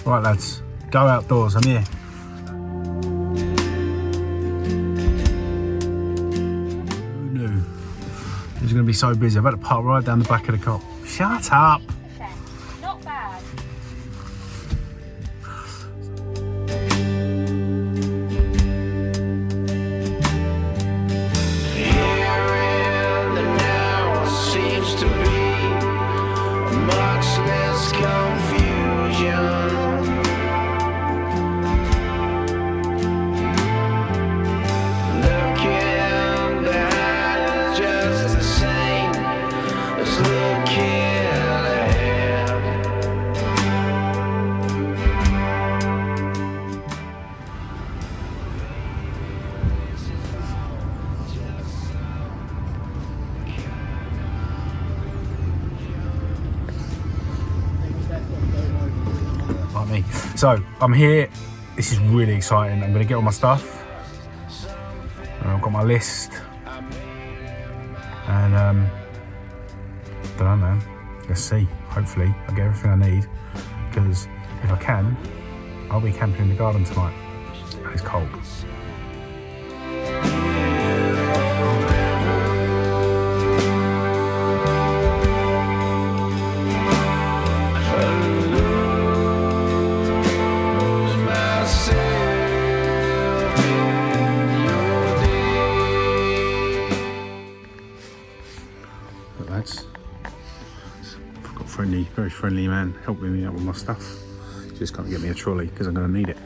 Right lads, go outdoors, I'm here. Who knew? It was going to be so busy. I've had to park right down the back of the cop. Shut up! Not bad. So I'm here, this is really exciting. I'm gonna get all my stuff. I've got my list. And don't know man, let's see. Hopefully I'll get everything I need, because if I can, I'll be camping in the garden tonight. It's cold. Very friendly man helping me out with my stuff. Just can't get me a trolley because I'm going to need it.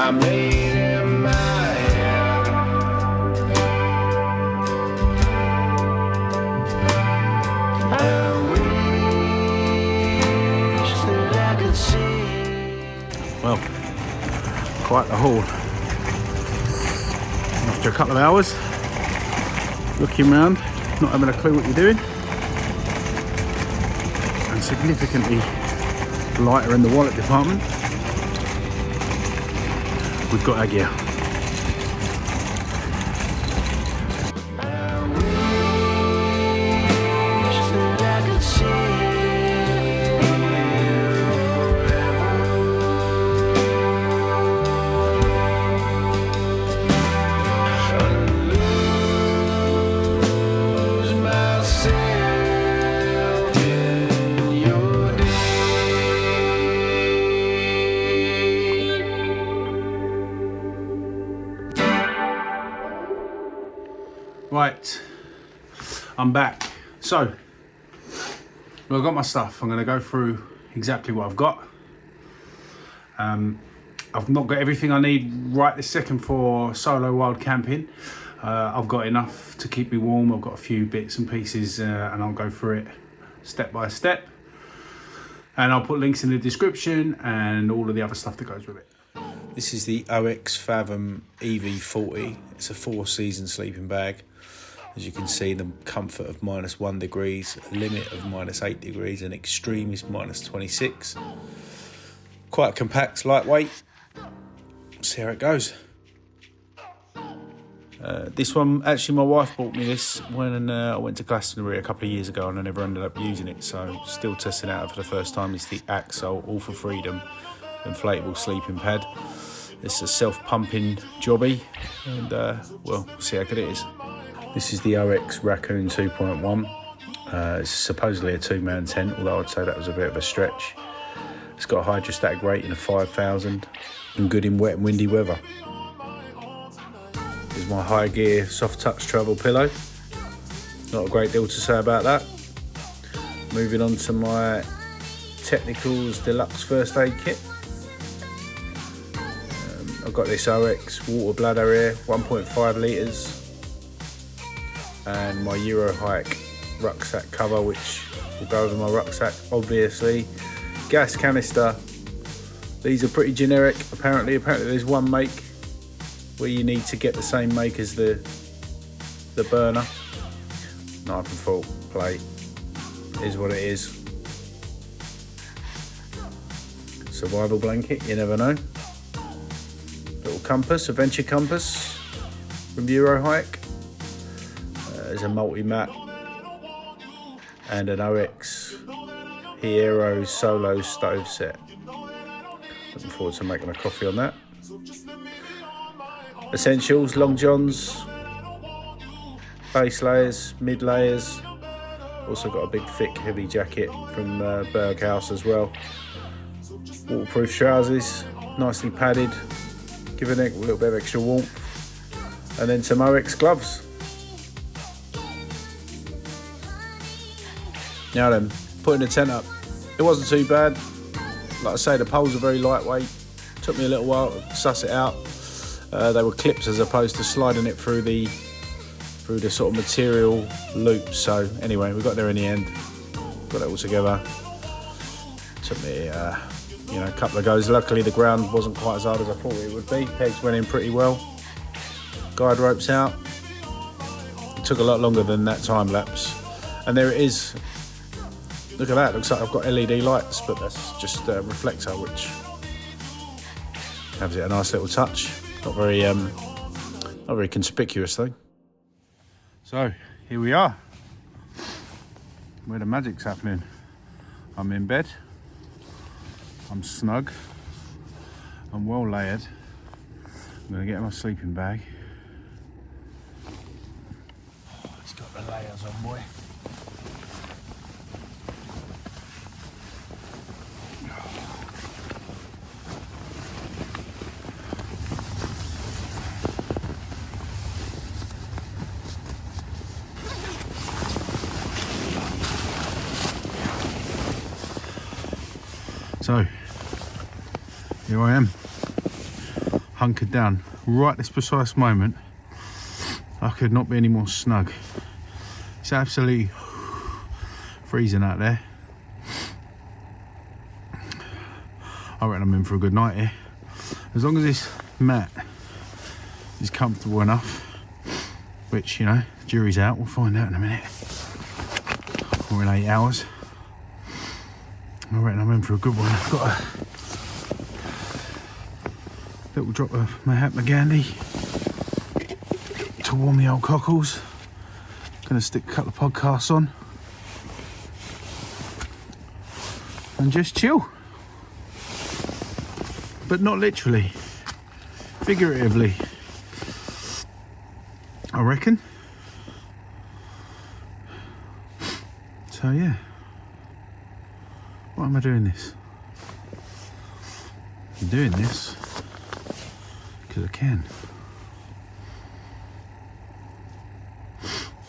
I made in my head. I wish that I could see. Well, quite the haul. After a couple of hours, looking around, not having a clue what you're doing, and significantly lighter in the wallet department, we've got our gear. Right, I'm back. So, well, I've got my stuff. I'm going to go through exactly what I've got. I've not got everything I need right this second for solo wild camping. I've got enough to keep me warm. I've got a few bits and pieces and I'll go through it step by step. And I'll put links in the description and all of the other stuff that goes with it. This is the OEX Fathom EV40. It's a 4-season sleeping bag. As you can see, the comfort of -1 degrees, a limit of -8 degrees, and extreme is -26. Quite compact, lightweight. See how it goes. This one, actually my wife bought me this when I went to Glastonbury a couple of years ago, and I never ended up using it, so still testing it out for the first time. It's the Aksoul All for Freedom inflatable sleeping pad. It's a self-pumping jobby, and well, we'll see how good it is. This is the OEX Rakoon 2.1. It's supposedly a 2-man tent, although I'd say that was a bit of a stretch. It's got a hydrostatic rating of 5,000 and good in wet and windy weather. This is my high gear soft touch travel pillow. Not a great deal to say about that. Moving on to my Technicals Deluxe first aid kit. I've got this OEX Water Bladder here, 1.5 litres. And my Eurohike Rucksack cover, which will go over my rucksack, obviously. Gas canister. These are pretty generic, apparently. Apparently there's one make where you need to get the same make as the burner. Knife and fork plate is what it is. Survival blanket, you never know. Little compass, a venture compass from Eurohike. There's a Multimat and an OEX Heiro solo stove set. Looking forward to making a coffee on that. Essentials, long johns, base layers, mid layers. Also got a big thick heavy jacket from Berghaus as well. Waterproof trousers, nicely padded, giving it a little bit of extra warmth. And then some OEX gloves. Now then, putting the tent up. It wasn't too bad. Like I say, the poles are very lightweight. Took me a little while to suss it out. They were clips as opposed to sliding it through the sort of material loop. So anyway, we got there in the end. Got it all together. Took me a couple of goes. Luckily the ground wasn't quite as hard as I thought it would be. Pegs went in pretty well. Guide ropes out. It took a lot longer than that time lapse. And there it is. Look at that, looks like I've got LED lights, but that's just a reflector, which gives it a nice little touch. Not very conspicuous though. So, here we are, where the magic's happening. I'm in bed, I'm snug, I'm well layered. I'm gonna get my sleeping bag. Oh, it's got the layers on, boy. So, here I am, hunkered down. Right this precise moment, I could not be any more snug. It's absolutely freezing out there. I reckon I'm in for a good night here. As long as this mat is comfortable enough, which, you know, jury's out, we'll find out in a minute. Or in 8 hours. I reckon I'm in for a good one. I've got a little drop of Mahatma Gandhi to warm the old cockles. Gonna stick a couple of podcasts on and just chill. But not literally, figuratively, I reckon. So yeah. Why am I doing this? I'm doing this because I can.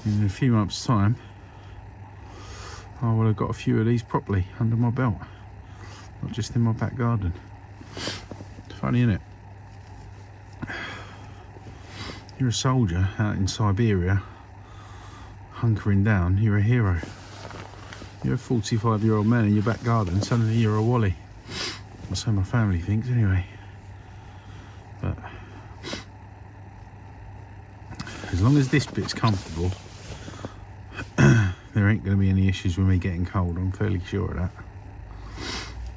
In a few months' time, I will have got a few of these properly under my belt, not just in my back garden. Funny, isn't it? You're a soldier out in Siberia, hunkering down, you're a hero. You're a 45-year-old man in your back garden, suddenly you're a wally. Or so my family thinks anyway. But as long as this bit's comfortable, there ain't going to be any issues with me getting cold, I'm fairly sure of that.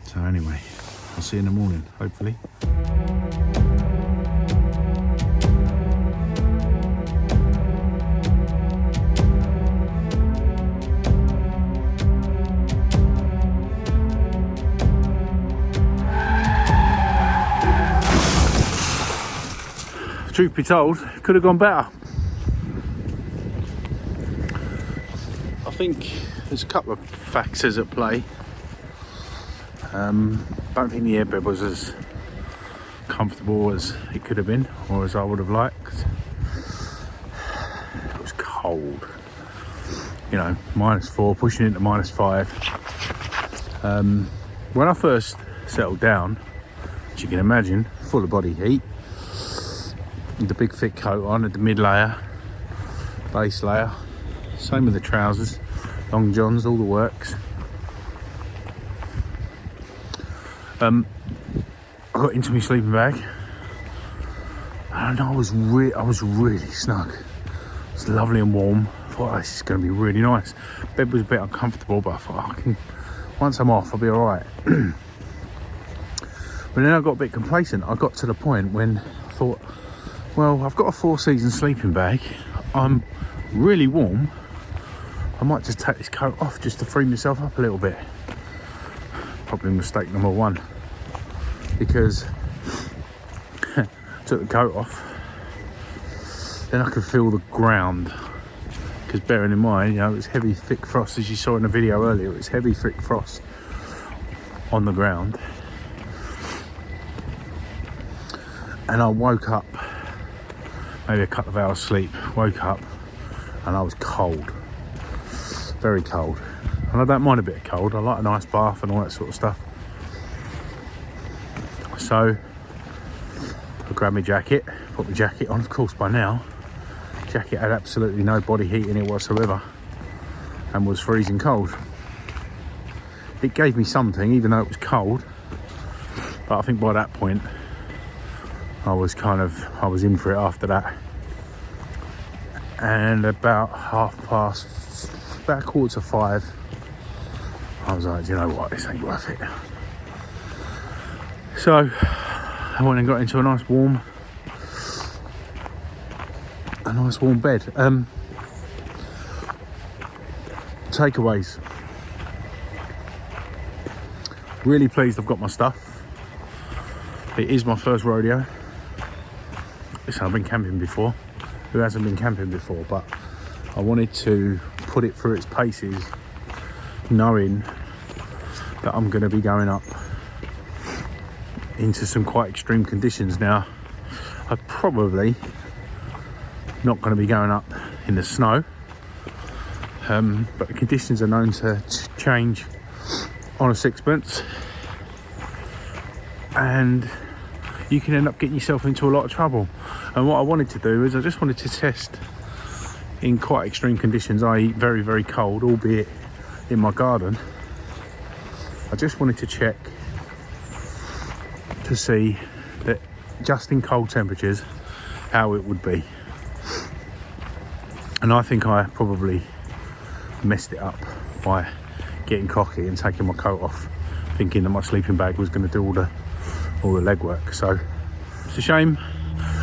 So anyway, I'll see you in the morning, hopefully. Truth be told, could have gone better. think there's a couple of factors at play. Don't think the airbed was as comfortable as it could have been, or as I would have liked. It was cold, you know, -4, pushing into -5. When I first settled down, as you can imagine, full of body heat, with the big thick coat on, at the mid layer, base layer, same with the trousers, long johns, all the works. I got into my sleeping bag, and I was really snug. It was lovely and warm. I thought, oh, this is going to be really nice. Bed was a bit uncomfortable, but I thought, once I'm off, I'll be all right. But then I got a bit complacent. I got to the point when I thought, well, I've got a 4-season sleeping bag. I'm really warm. I might just take this coat off just to free myself up a little bit. Probably mistake number one, because I took the coat off, then I could feel the ground, because bearing in mind, you know, it's heavy thick frost, as you saw in the video earlier. It's heavy thick frost on the ground, and I woke up, maybe a couple of hours sleep, woke up and I was cold, very cold. And I don't mind a bit of cold. I like a nice bath and all that sort of stuff. So I grabbed my jacket, put my jacket on. Of course, by now, the jacket had absolutely no body heat in it whatsoever and was freezing cold. It gave me something, even though it was cold. But I think by that point, I was in for it after that. And about about 5:15, I was like, you know what, this ain't worth it. So I went and got into a nice warm bed. Takeaways. Really pleased I've got my stuff. It is my first rodeo. Listen, I've been camping before. Who hasn't been camping before? But I wanted to put it through its paces, knowing that I'm going to be going up into some quite extreme conditions. Now, I'm probably not going to be going up in the snow, but the conditions are known to change on a sixpence, and you can end up getting yourself into a lot of trouble. And what I wanted to do is I just wanted to test in quite extreme conditions, i.e. very, very cold, albeit in my garden. I just wanted to check to see that just in cold temperatures, how it would be. And I think I probably messed it up by getting cocky and taking my coat off, thinking that my sleeping bag was going to do all the legwork. So it's a shame.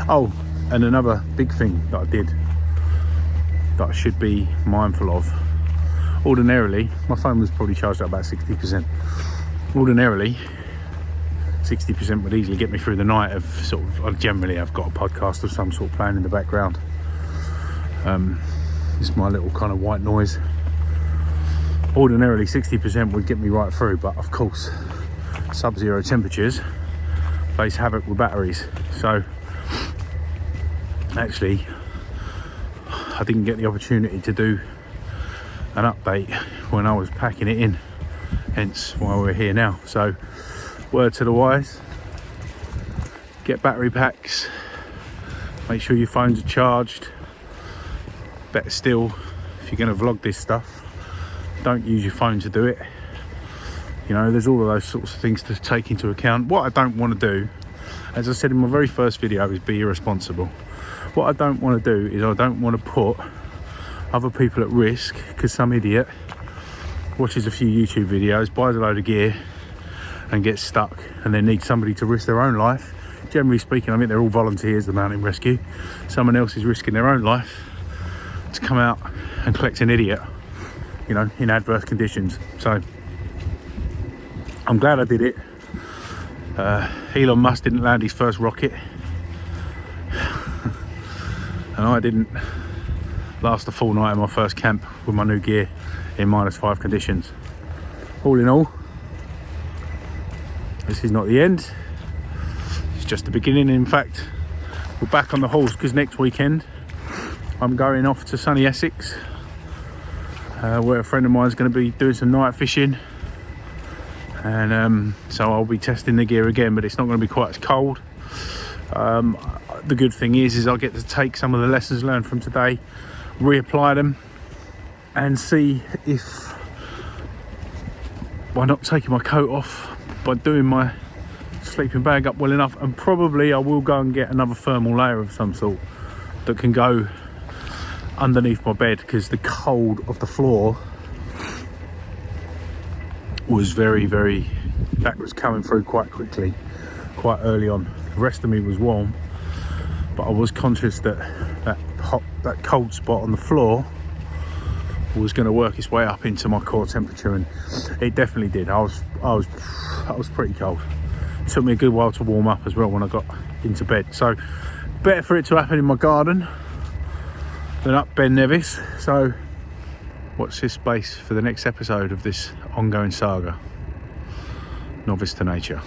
Oh, and another big thing that I did that I should be mindful of. Ordinarily, my phone was probably charged at about 60%. Ordinarily, 60% would easily get me through the night of generally I've got a podcast of some sort playing in the background. It's my little kind of white noise. Ordinarily 60% would get me right through, but of course sub-zero temperatures plays havoc with batteries. So actually I didn't get the opportunity to do an update when I was packing it in, hence why we're here now. So word to the wise, get battery packs, make sure your phones are charged. Better still, if you're going to vlog this stuff, don't use your phone to do it. You know, there's all of those sorts of things to take into account. What I don't want to do, as I said in my very first video, is be irresponsible. What I don't want to do is I don't want to put other people at risk because some idiot watches a few YouTube videos, buys a load of gear and gets stuck, and then needs somebody to risk their own life. Generally speaking, I mean, they're all volunteers, the mountain rescue. Someone else is risking their own life to come out and collect an idiot, you know, in adverse conditions. So I'm glad I did it. Elon Musk didn't land his first rocket, and I didn't last a full night in my first camp with my new gear in -5 conditions. All in all, this is not the end, it's just the beginning. In fact, we're back on the horse because next weekend I'm going off to sunny Essex, where a friend of mine is going to be doing some night fishing, and so I'll be testing the gear again, but it's not going to be quite as cold. The good thing is I get to take some of the lessons learned from today, reapply them, and see if, by not taking my coat off, by doing my sleeping bag up well enough, and probably I will go and get another thermal layer of some sort that can go underneath my bed, because the cold of the floor was that was coming through quite quickly, quite early on. The rest of me was warm, but I was conscious that that cold spot on the floor was going to work its way up into my core temperature, and it definitely did. I was pretty cold. It took me a good while to warm up as well when I got into bed. So better for it to happen in my garden than up Ben Nevis. So watch this space for the next episode of this ongoing saga, Novice to Nature.